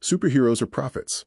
Superheroes or prophets.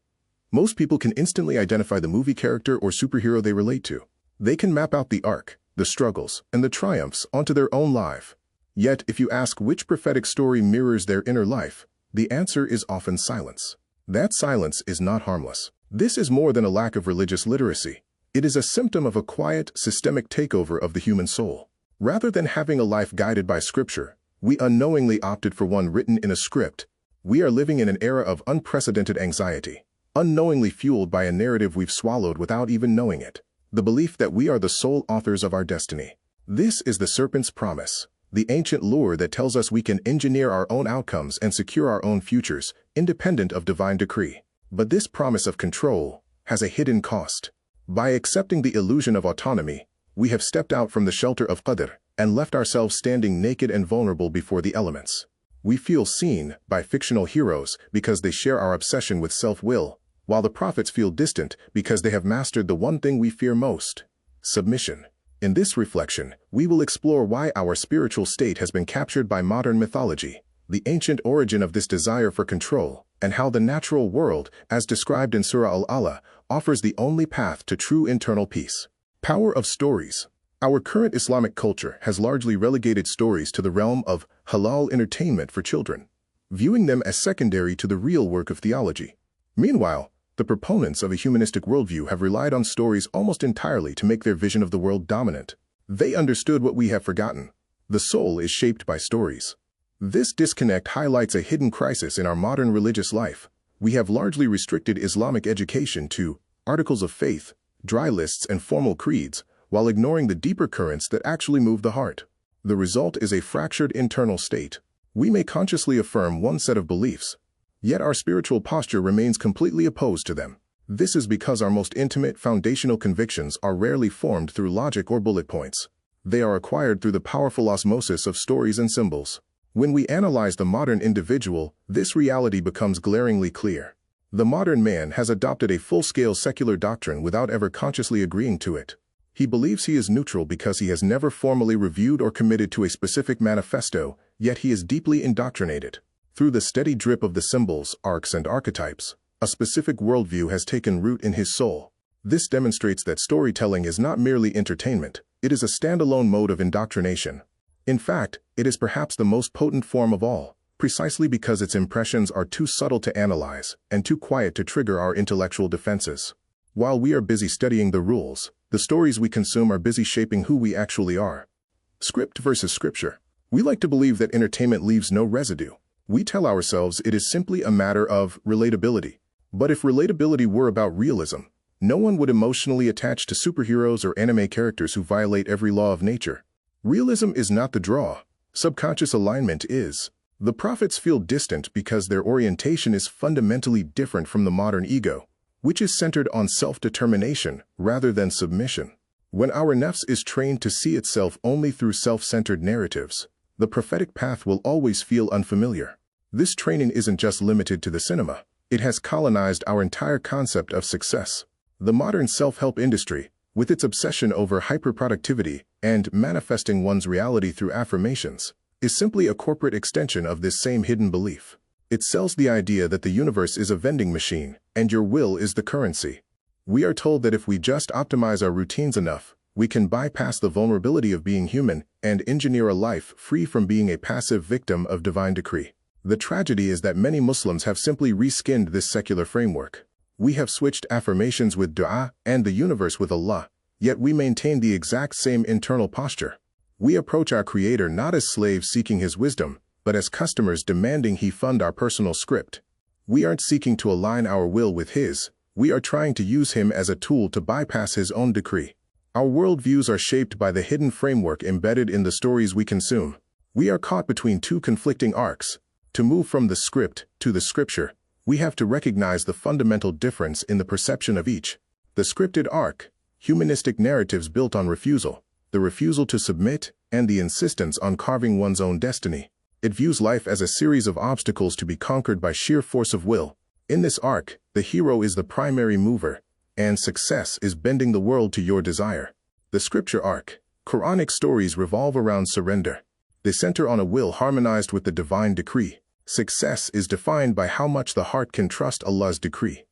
Most people can instantly identify the movie character or superhero they relate to. They can map out the arc, the struggles, and the triumphs onto their own life. Yet, if you ask which prophetic story mirrors their inner life, the answer is often silence. That silence is not harmless. This is more than a lack of religious literacy. It is a symptom of a quiet, systemic takeover of the human soul. Rather than having a life guided by Scripture, we unknowingly opted for one written in a script. We are living in an era of unprecedented anxiety, unknowingly fueled by a narrative we've swallowed without even knowing it. The belief that we are the sole authors of our destiny. This is the serpent's promise, the ancient lure that tells us we can engineer our own outcomes and secure our own futures, independent of divine decree. But this promise of control has a hidden cost. By accepting the illusion of autonomy, we have stepped out from the shelter of qadr and left ourselves standing naked and vulnerable before the elements. We feel seen by fictional heroes because they share our obsession with self-will, while the prophets feel distant because they have mastered the one thing we fear most: submission. In this reflection, we will explore why our spiritual state has been captured by modern mythology, the ancient origin of this desire for control, and how the natural world, as described in Surah Al-Alaq, offers the only path to true internal peace. Power of stories. Our current Islamic culture has largely relegated stories to the realm of halal entertainment for children, viewing them as secondary to the real work of theology. Meanwhile, the proponents of a humanistic worldview have relied on stories almost entirely to make their vision of the world dominant. They understood what we have forgotten. The soul is shaped by stories. This disconnect highlights a hidden crisis in our modern religious life. We have largely restricted Islamic education to articles of faith, dry lists, and formal creeds, while ignoring the deeper currents that actually move the heart. The result is a fractured internal state. We may consciously affirm one set of beliefs, yet our spiritual posture remains completely opposed to them. This is because our most intimate, foundational convictions are rarely formed through logic or bullet points. They are acquired through the powerful osmosis of stories and symbols. When we analyze the modern individual, this reality becomes glaringly clear. The modern man has adopted a full-scale secular doctrine without ever consciously agreeing to it. He believes he is neutral because he has never formally reviewed or committed to a specific manifesto, yet he is deeply indoctrinated. Through the steady drip of the symbols, arcs, and archetypes, a specific worldview has taken root in his soul. This demonstrates that storytelling is not merely entertainment, it is a standalone mode of indoctrination. In fact, it is perhaps the most potent form of all, precisely because its impressions are too subtle to analyze and too quiet to trigger our intellectual defenses. While we are busy studying the rules, the stories we consume are busy shaping who we actually are. Script versus scripture. We like to believe that entertainment leaves no residue. We tell ourselves it is simply a matter of relatability. But if relatability were about realism, no one would emotionally attach to superheroes or anime characters who violate every law of nature. Realism is not the draw. Subconscious alignment is. The prophets feel distant because their orientation is fundamentally different from the modern ego, which is centered on self-determination rather than submission. When our nafs is trained to see itself only through self-centered narratives, the prophetic path will always feel unfamiliar. This training isn't just limited to the cinema. It has colonized our entire concept of success. The modern self-help industry, with its obsession over hyperproductivity and manifesting one's reality through affirmations, is simply a corporate extension of this same hidden belief. It sells the idea that the universe is a vending machine, and your will is the currency. We are told that if we just optimize our routines enough, we can bypass the vulnerability of being human and engineer a life free from being a passive victim of divine decree. The tragedy is that many Muslims have simply reskinned this secular framework. We have switched affirmations with dua and the universe with Allah, yet we maintain the exact same internal posture. We approach our Creator not as slaves seeking His wisdom, but as customers demanding He fund our personal script. We aren't seeking to align our will with His, we are trying to use Him as a tool to bypass His own decree. Our worldviews are shaped by the hidden framework embedded in the stories we consume. We are caught between two conflicting arcs. To move from the script to the scripture, we have to recognize the fundamental difference in the perception of each. The scripted arc, humanistic narratives built on refusal, the refusal to submit, and the insistence on carving one's own destiny. It views life as a series of obstacles to be conquered by sheer force of will. In this arc, the hero is the primary mover, and success is bending the world to your desire. The scripture arc, Quranic stories revolve around surrender. They center on a will harmonized with the divine decree. Success is defined by how much the heart can trust Allah's decree.